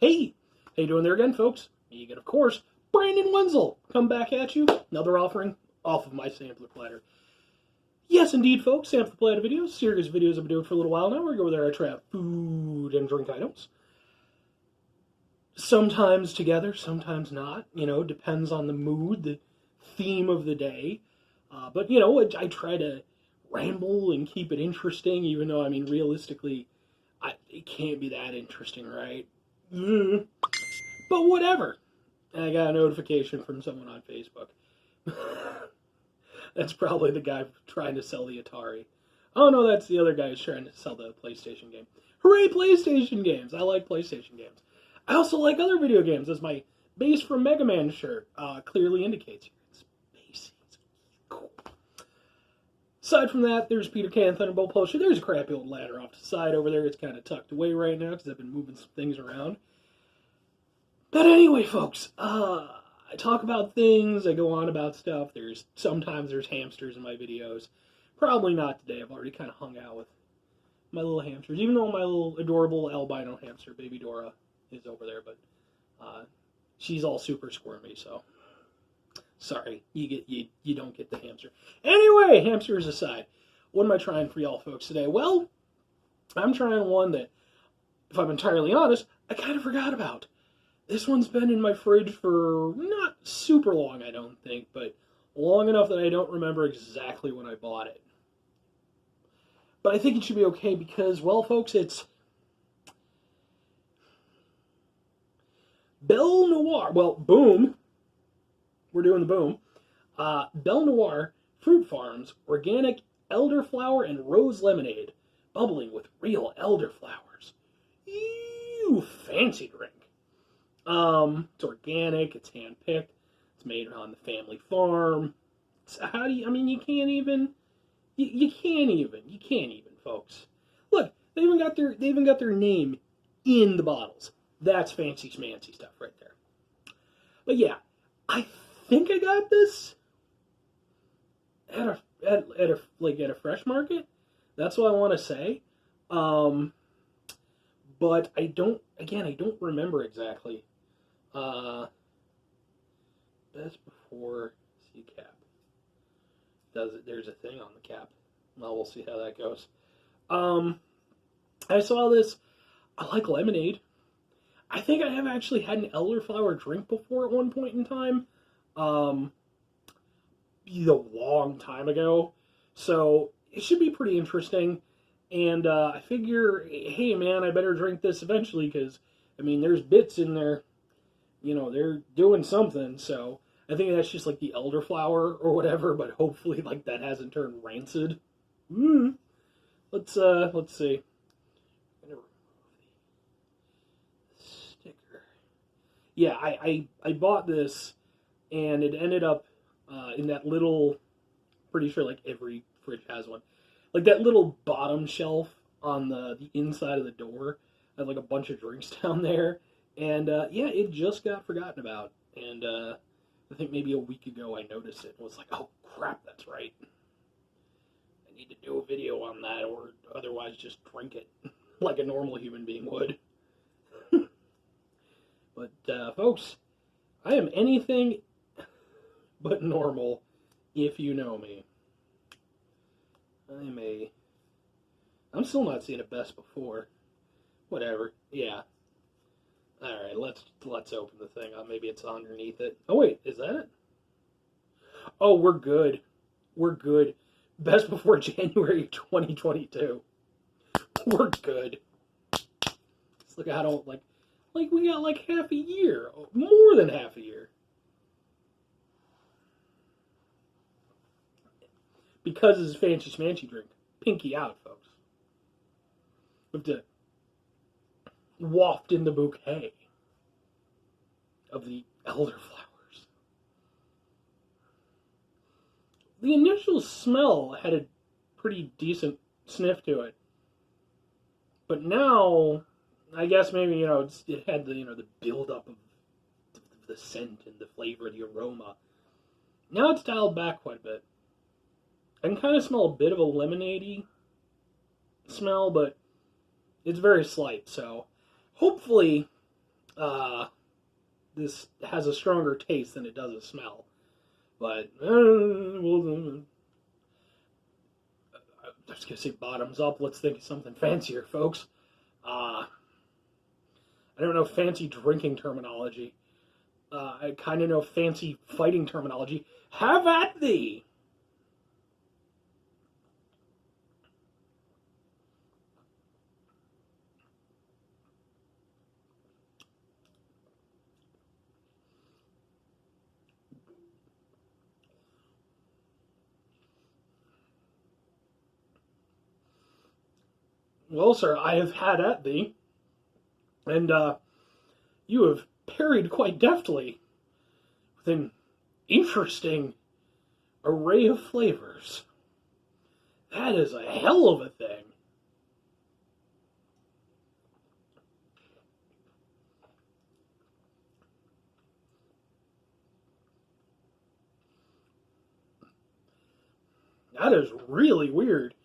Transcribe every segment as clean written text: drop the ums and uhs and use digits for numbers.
Hey, how you doing there again, folks? You get, of course, Brandon Wenzel come back at you. Another offering off of my Sampler Platter. Yes, indeed, folks, Sampler Platter videos, series of videos I've been doing for a little while now. Where I go there, I try out food and drink items. Sometimes together, sometimes not. You know, depends on the mood, the theme of the day. But, you know, I try to ramble and keep it interesting, even though, I mean, realistically, it can't be that interesting, right? But whatever. I got a notification from someone on Facebook. That's probably the guy trying to sell the Atari. Oh no, that's the other guy who's trying to sell the PlayStation game. Hooray, PlayStation games! I like PlayStation games. I also like other video games, as my Base from Mega Man shirt clearly indicates. It's basic. It's cool. Aside from that, there's Peter Can Thunderbolt Poster. There's a crappy old ladder off to the side over there. It's kind of tucked away right now because I've been moving some things around. But anyway, folks, I talk about things, I go on about stuff. Sometimes there's hamsters in my videos. Probably not today. I've already kind of hung out with my little hamsters, even though my little adorable albino hamster, Baby Dora, is over there. But she's all super squirmy, so sorry, you don't get the hamster. Anyway, hamsters aside, what am I trying for y'all folks today? Well, I'm trying one that, if I'm entirely honest, I kind of forgot about. This one's been in my fridge for not super long, I don't think, but long enough that I don't remember exactly when I bought it. But I think it should be okay because, well, folks, it's Belnoir. Well, boom. We're doing the boom. Belnoir Fruit Farms Organic Elderflower and Rose Lemonade, bubbling with real elderflowers. Ew, fancy drink. It's organic, it's hand-picked, it's made on the family farm. You can't even, folks. Look, they even got their name in the bottles. That's fancy schmancy stuff right there. But yeah, I think I got this at a fresh market. That's what I want to say. But I don't remember exactly. Best before C cap. There's a thing on the cap. Well, we'll see how that goes. I saw this. I like lemonade. I think I have actually had an elderflower drink before at one point in time. A long time ago. So it should be pretty interesting. And I figure, hey man, I better drink this eventually because, I mean, there's bits in there. You know, they're doing something, so I think that's just like the elderflower or whatever, but hopefully like that hasn't turned rancid. Let's see. Sticker. Yeah, I bought this and it ended up in that little, pretty sure like every fridge has one, like that little bottom shelf on the inside of the door. I have like a bunch of drinks down there. And, yeah, it just got forgotten about. And, I think maybe a week ago I noticed it and was like, oh, crap, that's right. I need to do a video on that or otherwise just drink it like a normal human being would. But, folks, I am anything but normal if you know me. I'm still not seeing a best before. Whatever, yeah. Alright, let's open the thing up. Maybe it's underneath it. Oh wait, is that it? Oh, we're good. We're good. Best before January 2022. We're good. Let's look at how like we got like half a year. More than half a year. Because it's a fancy schmancy drink. Pinky out, folks. We have to waft in the bouquet of the elderflowers. The initial smell had a pretty decent sniff to it, but now I guess maybe it had the buildup of the scent and the flavor, the aroma. Now it's dialed back quite a bit. I can kind of smell a bit of a lemonade-y smell, but it's very slight. So hopefully this has a stronger taste than it does a smell. But, I'm just going to say bottoms up. Let's think of something fancier, folks. I don't know fancy drinking terminology. I kind of know fancy fighting terminology. Have at thee! Well, sir, I have had at thee, and you have parried quite deftly with an interesting array of flavors. That is a hell of a thing. That is really weird.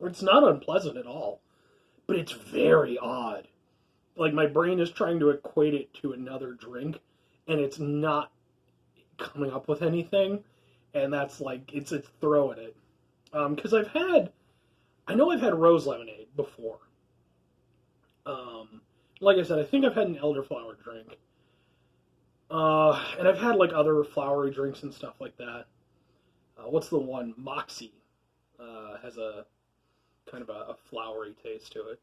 It's not unpleasant at all, but it's very odd. Like, my brain is trying to equate it to another drink, and it's not coming up with anything, and that's like, it's throwing it. Because I know I've had rose lemonade before. Like I said, I think I've had an elderflower drink. And I've had, like, other flowery drinks and stuff like that. What's the one? Moxie has a kind of a flowery taste to it.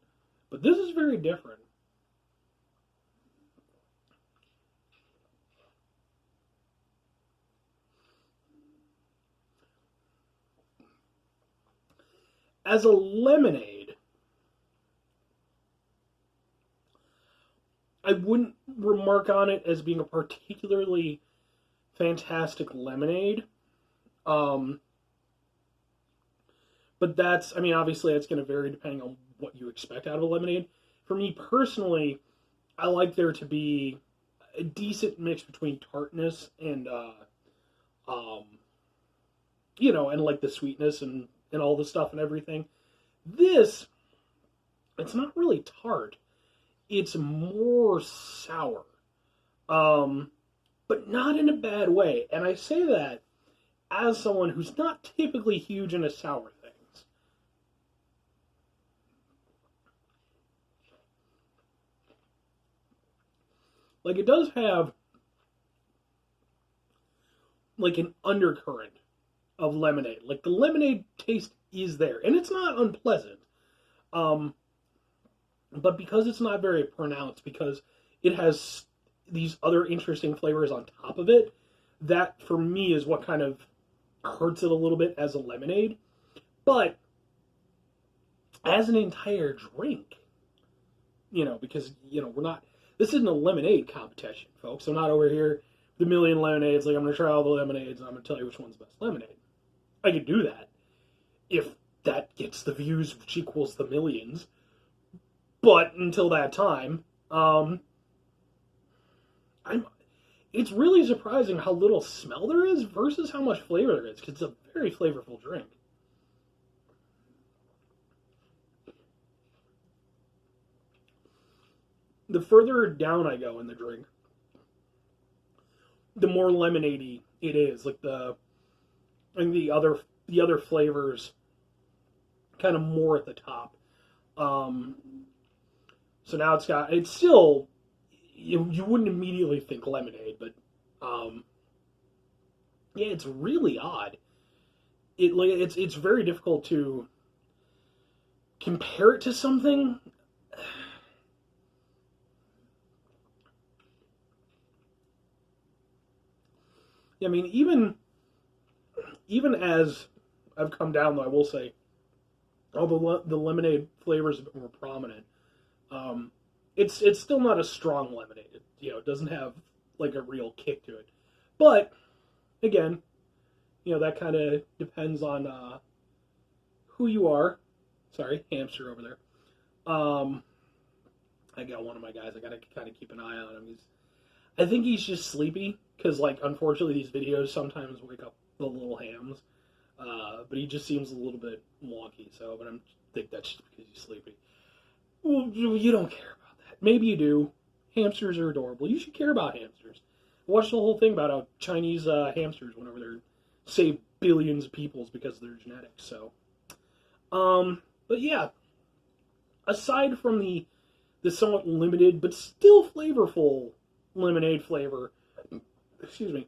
But this is very different. As a lemonade, I wouldn't remark on it as being a particularly fantastic lemonade. But that's, I mean, obviously it's going to vary depending on what you expect out of a lemonade. For me personally, I like there to be a decent mix between tartness and, and like the sweetness and all the stuff and everything. This, it's not really tart. It's more sour. But not in a bad way. And I say that as someone who's not typically huge into sour things. Like, it does have, like, an undercurrent of lemonade. Like, the lemonade taste is there. And it's not unpleasant. But because it's not very pronounced, because it has these other interesting flavors on top of it, that, for me, is what kind of hurts it a little bit as a lemonade. But as an entire drink, because, we're not, this isn't a lemonade competition, folks. I'm not over here with a million lemonades, like, I'm going to try all the lemonades, and I'm going to tell you which one's the best lemonade. I could do that if that gets the views, which equals the millions. But until that time, it's really surprising how little smell there is versus how much flavor there is, because it's a very flavorful drink. The further down I go in the drink, the more lemonade-y it is. Like the other flavors kind of more at the top. So now it's still, you wouldn't immediately think lemonade, but yeah, it's really odd. It's very difficult to compare it to something. I mean, even as I've come down, though, I will say, although the lemonade flavors a bit more prominent, it's still not a strong lemonade. It doesn't have like a real kick to it. But again, that kind of depends on who you are. Sorry, Hamster over there. I got one of my guys. I gotta kind of keep an eye on him. I think he's just sleepy because, like, unfortunately, these videos sometimes wake up the little hams. But he just seems a little bit wonky. But I think that's just because he's sleepy. Well, you don't care about Maybe you do. Hamsters are adorable. You should care about hamsters. Watch the whole thing about how Chinese hamsters went over there and saved billions of peoples because of their genetics. So, but yeah, aside from the somewhat limited but still flavorful lemonade flavor, excuse me,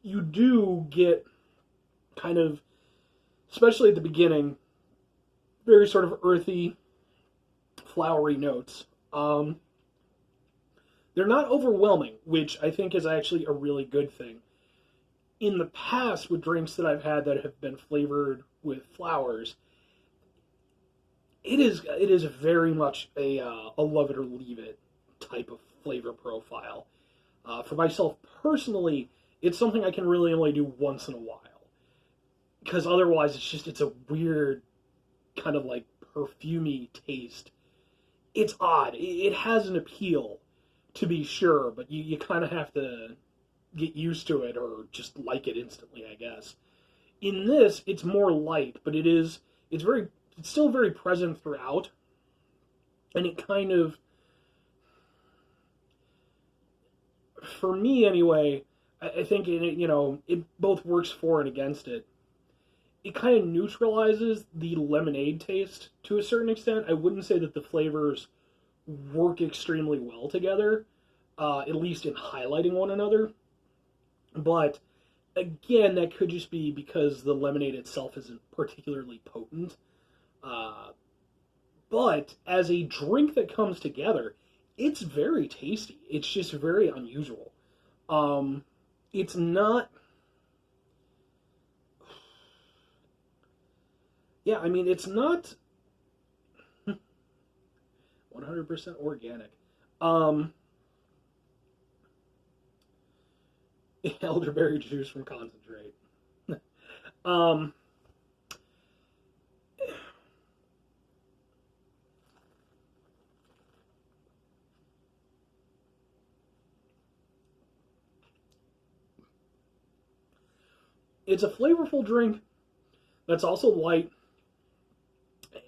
you do get kind of, especially at the beginning, very sort of earthy, flowery notes. They're not overwhelming, which I think is actually a really good thing. In the past, with drinks that I've had that have been flavored with flowers, it is very much a love it or leave it type of flavor profile. For myself personally, it's something I can really only do once in a while, because otherwise it's a weird kind of like perfumey taste. It's odd. It has an appeal, to be sure, but you kind of have to get used to it or just like it instantly, I guess. In this, it's more light, but it's still very present throughout, and it kind of, for me anyway, I think it both works for and against it. It kind of neutralizes the lemonade taste to a certain extent. I wouldn't say that the flavors work extremely well together, at least in highlighting one another. But again, that could just be because the lemonade itself isn't particularly potent. But as a drink that comes together, it's very tasty. It's just very unusual. It's not... Yeah, I mean, it's not 100% organic. Elderberry juice from concentrate. It's a flavorful drink that's also light.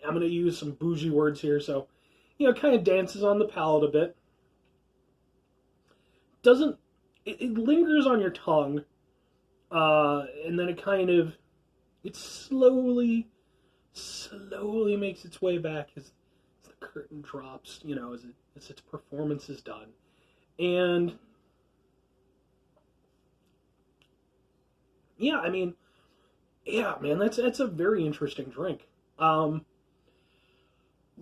I'm going to use some bougie words here, so, kind of dances on the palate a bit. It lingers on your tongue, and then it slowly makes its way back as the curtain drops, as its performance is done. And, yeah, I mean, yeah, man, that's a very interesting drink.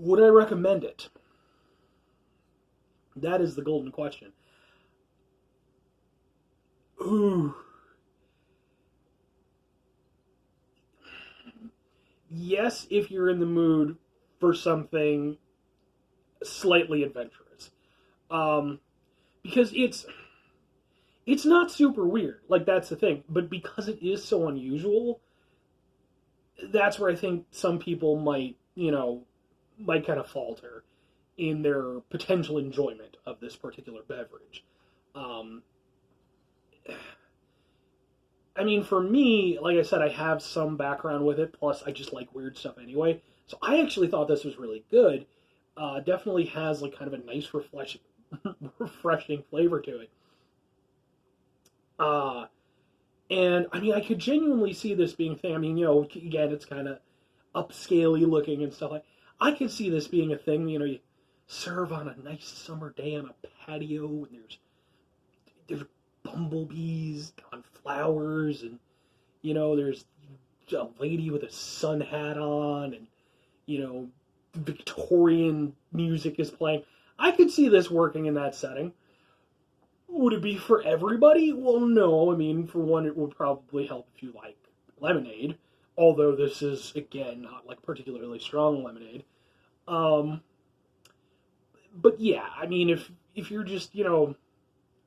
Would I recommend it? That is the golden question. Ooh. Yes, if you're in the mood for something slightly adventurous. Because it's not super weird. Like, that's the thing. But because it is so unusual, that's where I think some people might kind of falter in their potential enjoyment of this particular beverage. I mean, for me, like I said, I have some background with it, plus I just like weird stuff anyway. So I actually thought this was really good. Definitely has like kind of a nice refreshing flavor to it. And I mean, I could genuinely see this being a thing. I mean, again, it's kind of upscaley looking and stuff like. I could see this being a thing. You serve on a nice summer day on a patio, and there's bumblebees on flowers, and there's a lady with a sun hat on, and Victorian music is playing. I could see this working in that setting. Would it be for everybody? Well, no. I mean, for one, it would probably help if you like lemonade, although this is, again, not like particularly strong lemonade. But yeah, I mean, if you're just,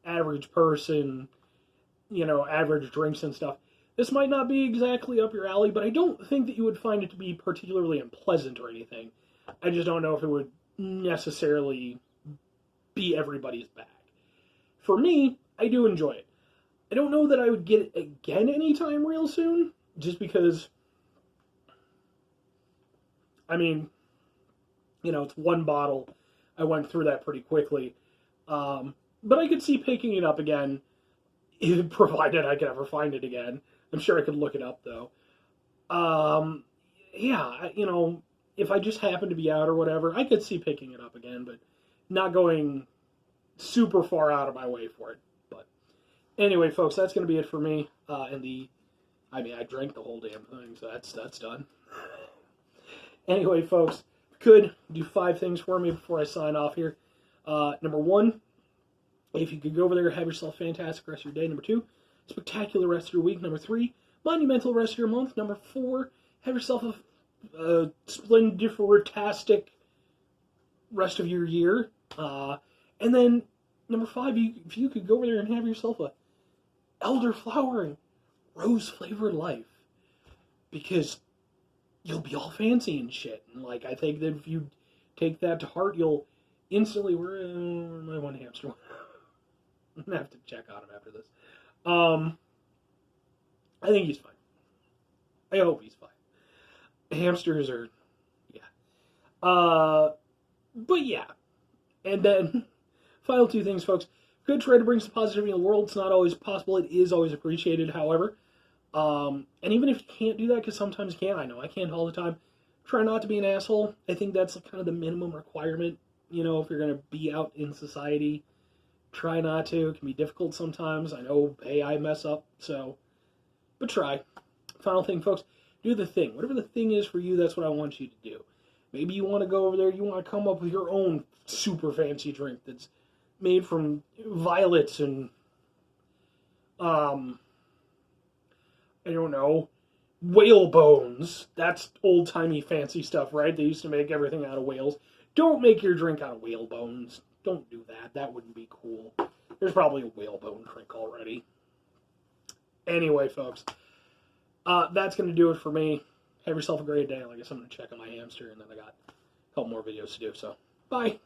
average person, average drinks and stuff, this might not be exactly up your alley, but I don't think that you would find it to be particularly unpleasant or anything. I just don't know if it would necessarily be everybody's bag. For me, I do enjoy it. I don't know that I would get it again anytime real soon, just because, I mean, it's one bottle. I went through that pretty quickly. But I could see picking it up again, provided I could ever find it again. I'm sure I could look it up, though. Yeah, if I just happened to be out or whatever, I could see picking it up again, but not going super far out of my way for it. But anyway, folks, that's going to be it for me. I drank the whole damn thing, so that's done. Anyway, folks, could do 5 things for me before I sign off here. Number 1, if you could go over there, have yourself a fantastic rest of your day. Number 2, spectacular rest of your week. Number 3, monumental rest of your month. Number 4, have yourself a splendifertastic rest of your year. And then number 5, if you could go over there and have yourself a elderflower rose-flavored life, because you'll be all fancy and shit. And I think that if you take that to heart, you'll instantly. Where's my one hamster? I'm gonna have to check on him after this. I think he's fine. I hope he's fine. Hamsters are, yeah. But yeah. And then, final 2 things, folks. Could try to bring some positivity in the world. It's not always possible. It is always appreciated, however. And even if you can't do that, because sometimes you can, I know I can't all the time, try not to be an asshole. I think that's kind of the minimum requirement, if you're going to be out in society. Try not to. It can be difficult sometimes. I know, hey, I mess up, but try. Final thing, folks, do the thing. Whatever the thing is for you, that's what I want you to do. Maybe you want to go over there, you want to come up with your own super fancy drink that's made from violets and, I don't know, whale bones. That's old-timey fancy stuff, right? They used to make everything out of whales. Don't make your drink out of whale bones. Don't do that. That wouldn't be cool. There's probably a whale bone drink already. Anyway, folks, that's going to do it for me. Have yourself a great day. I guess I'm going to check on my hamster, and then I got a couple more videos to do, so bye.